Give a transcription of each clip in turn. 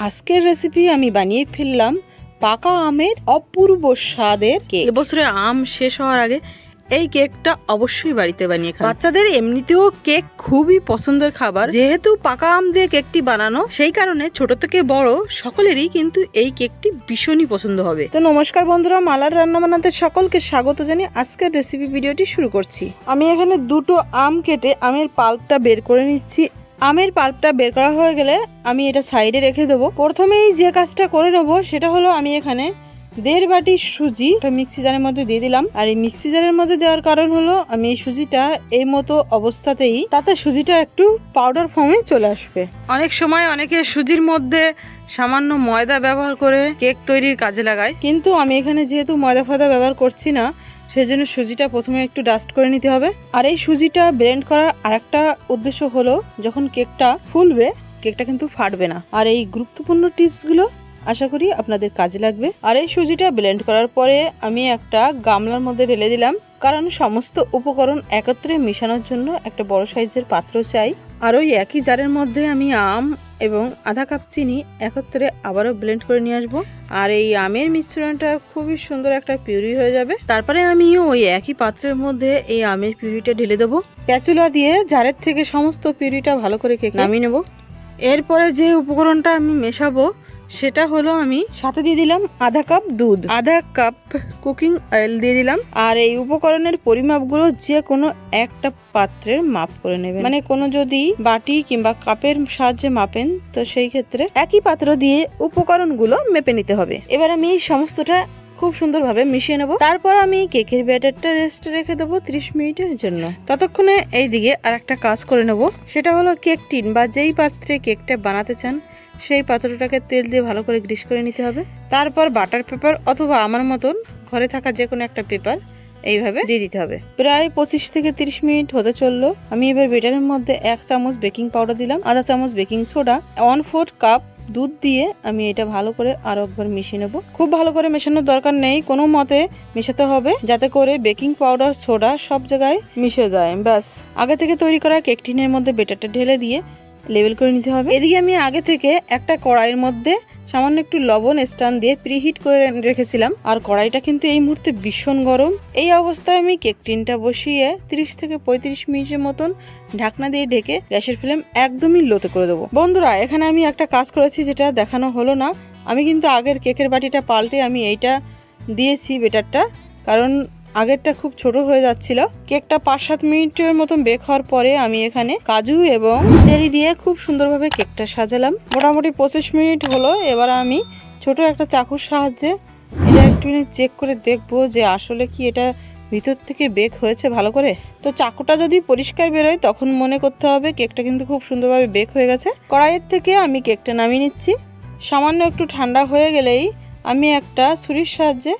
আজকের রেসিপি আমি বানিয়ে ফেললাম পাকা আমের অপূর্ব স্বাদের কেক। এবছরে আম শেষ হওয়ার আগে এই কেকটা অবশ্যই বাড়িতে বানিয়ে খান। বাচ্চাদের এমনিতেও কেক খুবই পছন্দের খাবার, যেহেতু পাকা আম দিয়ে কেকটি বানানো, সেই কারণে ছোট থেকে বড় সকলেরই কিন্তু এই কেকটি ভীষণই পছন্দ হবে। তো নমস্কার বন্ধুরা, মালার রান্না বানাতে সকলকে স্বাগত জানিয়ে আজকের রেসিপি ভিডিওটি শুরু করছি। আমি এখানে দুটো আম কেটে আমের পাল্পটা বের করে নিচ্ছি। আমের পাল্পটা বের করা হয়ে গেলে আমি এটা সাইডে রেখে দেবো। প্রথমেই যে কাজটা করে নেবো সেটা হলো আমি এখানে 1.5 বাটি সুজি মিক্সি জারের মধ্যে দিয়ে দিলাম। আর এই মিক্সি জারের মধ্যে দেওয়ার কারণ হলো আমি এই সুজিটা এই মতো অবস্থাতেই তাতে সুজিটা একটু পাউডার ফর্মে চলে আসবে। অনেক সময় অনেকে সুজির মধ্যে সামান্য ময়দা ব্যবহার করে কেক তৈরির কাজে লাগায়, কিন্তু আমি এখানে যেহেতু ময়দা ফয়দা ব্যবহার করছি না, সেজন্য সুজিটা প্রথমে একটু ডাস্ট করে নিতে হবে। আর এই সুজিটা ব্লেন্ড করার আরেকটা উদ্দেশ্য হলো যখন কেকটা ফুলবে কেকটা কিন্তু ফাটবে না। আর এই গুরুত্বপূর্ণ টিপসগুলো আশা করি আপনাদের কাজে লাগবে। আর এই সুজিটা ব্লেন্ড করার পরে আমি একটা গামলার মধ্যে ঢেলে দিলাম, কারণ সমস্ত উপকরণ একত্রে মেশানোর জন্য একটা বড় সাইজের পাত্র চাই। আর ওই একই জারের মধ্যে আমি আম এবং আধা কাপ চিনি একত্রে আবারও ব্লেন্ড করে নিয়ে আসবো। আর এই আমের মিশ্রণটা খুবই সুন্দর একটা পিউরি হয়ে যাবে। তারপরে আমি ওই একই পাত্রের মধ্যে এই আমের পিউরিটা ঢেলে দেবো। স্প্যাচুলা দিয়ে জারের থেকে সমস্ত পিউরিটা ভালো করে কেক নামিয়ে নেবো। এরপরে যে উপকরণটা আমি মেশাবো সেটা হলো আমি সাথে দিয়ে দিলাম আধা কাপ দুধ, আধা কাপ কুকিং অয়েল দিয়ে দিলাম। আর এই উপকরণের পরিমাপগুলো যে কোনো একটা পাত্রের মাপ করে নেবেন, মানে কোনো যদি বাটি কিংবা কাপের সাহায্যে মাপেন তো সেই ক্ষেত্রে একই পাত্র দিয়ে উপকরণগুলো মেপে নিতে হবে। এবার আমি এই সমস্তটা খুব সুন্দরভাবে মিশিয়ে নেব। তারপর আমি কেকের ব্যাটারটা রেস্টে রেখে দেবো 30 মিনিটের জন্য। ততক্ষণে এই দিকে আর একটা কাজ করে নেব, সেটা হলো কেক টিন বা যেই পাত্রে কেকটা বানাতে চান সেই পাত্রটাকে তেল দিয়ে ভালো করে গ্রিস করে নিতে হবে। তারপর বাটার পেপার অথবা আমার মতন ঘরে থাকা যে কোনো একটা পেপার এইভাবে দিয়ে দিতে হবে। প্রায় 25 থেকে 30 মিনিট হতে চললো। আমি এবার ব্যাটারের মধ্যে 1 চামচ বেকিং পাউডার দিলাম, আধা চামচ বেকিং সোডা, 1/4 কাপ দুধ দিয়ে আমি এটা ভালো করে আরো একবার মিশিয়ে নেব। খুব ভালো করে মেশানোর দরকার নেই, কোনো মতে মেশাতে হবে যাতে করে বেকিং পাউডার সোডা সব জায়গায় মিশে যায়। ব্যাস, আগে থেকে তৈরি করা কেক টিনের মধ্যে ব্যাটারটা ঢেলে দিয়ে লেবেল করে নিতে হবে। এদিকে আমি আগে থেকে একটা কড়াইয়ের মধ্যে সামান্য একটু লবণ স্ট্যান্ড দিয়ে প্রিহিট করে রেখেছিলাম। আর কড়াইটা কিন্তু এই মুহূর্তে ভীষণ গরম। এই অবস্থায় আমি কেক টিনটা বসিয়ে 30 থেকে 35 মিনিটের মতন ঢাকনা দিয়ে ঢেকে গ্যাসের ফ্লেম একদমই লোতে করে দেবো। বন্ধুরা, এখানে আমি একটা কাজ করেছি যেটা দেখানো হলো না। আমি কিন্তু আগের কেকের বাটিটা পাল্টে আমি এইটা দিয়েছি বেটারটা, কারণ আগেরটা খুব ছোট হয়ে যাচ্ছিল। কেকটা 5-7 মিনিটের মতন বেক হওয়ার পরে আমি এখানে কাজু এবং চেরি দিয়ে খুব সুন্দরভাবে কেকটা সাজালাম। মোটামুটি 25 মিনিট হলো। এবার আমি ছোট একটা চাকুর সাহায্যে এটা একটু চেক করে দেখবো যে আসলে কি এটা ভিতর থেকে বেক হয়েছে ভালো করে। তো চাকুটা যদি পরিষ্কার বেরোয় তখন মনে করতে হবে কেকটা কিন্তু খুব সুন্দরভাবে বেক হয়ে গেছে। কড়াইয়ের থেকে আমি কেকটা নামিয়ে নিচ্ছি। সামান্য একটু ঠান্ডা হয়ে গেলেই আমি একটা ছুরির সাহায্যে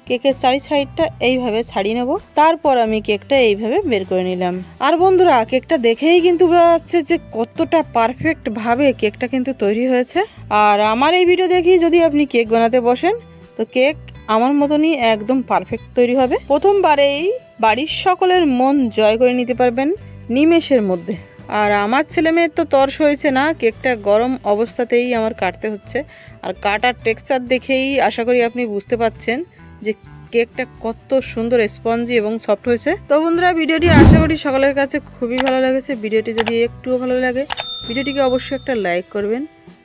কেকের চারি সাইডটা এইভাবে ছাড়িয়ে নেব। তারপর আমি কেকটা এইভাবে বের করে নিলাম। আর বন্ধুরা, কেকটা দেখেই কিন্তু বোঝা যাচ্ছে যে কতটা পারফেক্ট ভাবে কেকটা কিন্তু তৈরি হয়েছে। আর আমার এই ভিডিও দেখি যদি আপনি কেক বানাতে বসেন তো কেক আমার মতনই একদম পারফেক্ট তৈরি হবে। প্রথমবারেই বাড়ির সকলের মন জয় করে নিতে পারবেন নিমেষের মধ্যে। আর আমার ছেলে মেয়ের তো তর্স হয়েছে না, কেকটা গরম অবস্থাতেই আমার কাটতে হচ্ছে। আর কাটার টেক্সচার দেখেই আশা করি আপনি বুঝতে পারছেন যে কেকটা কত সুন্দর স্পঞ্জি এবং সফট হয়েছে। তো বন্ধুরা, ভিডিওটি আশা করি সকলের কাছে খুবই ভালো লেগেছে। ভিডিওটি যদি একটুও ভালো লাগে ভিডিওটিকে অবশ্যই একটা লাইক করবেন।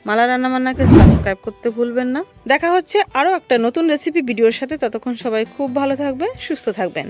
মালা রান্নাবান্নাকে সাবস্ক্রাইব করতে ভুলবেন না। দেখা হচ্ছে আরও একটা নতুন রেসিপি ভিডিওর সাথে। ততক্ষণ সবাই খুব ভালো থাকবেন, সুস্থ থাকবেন।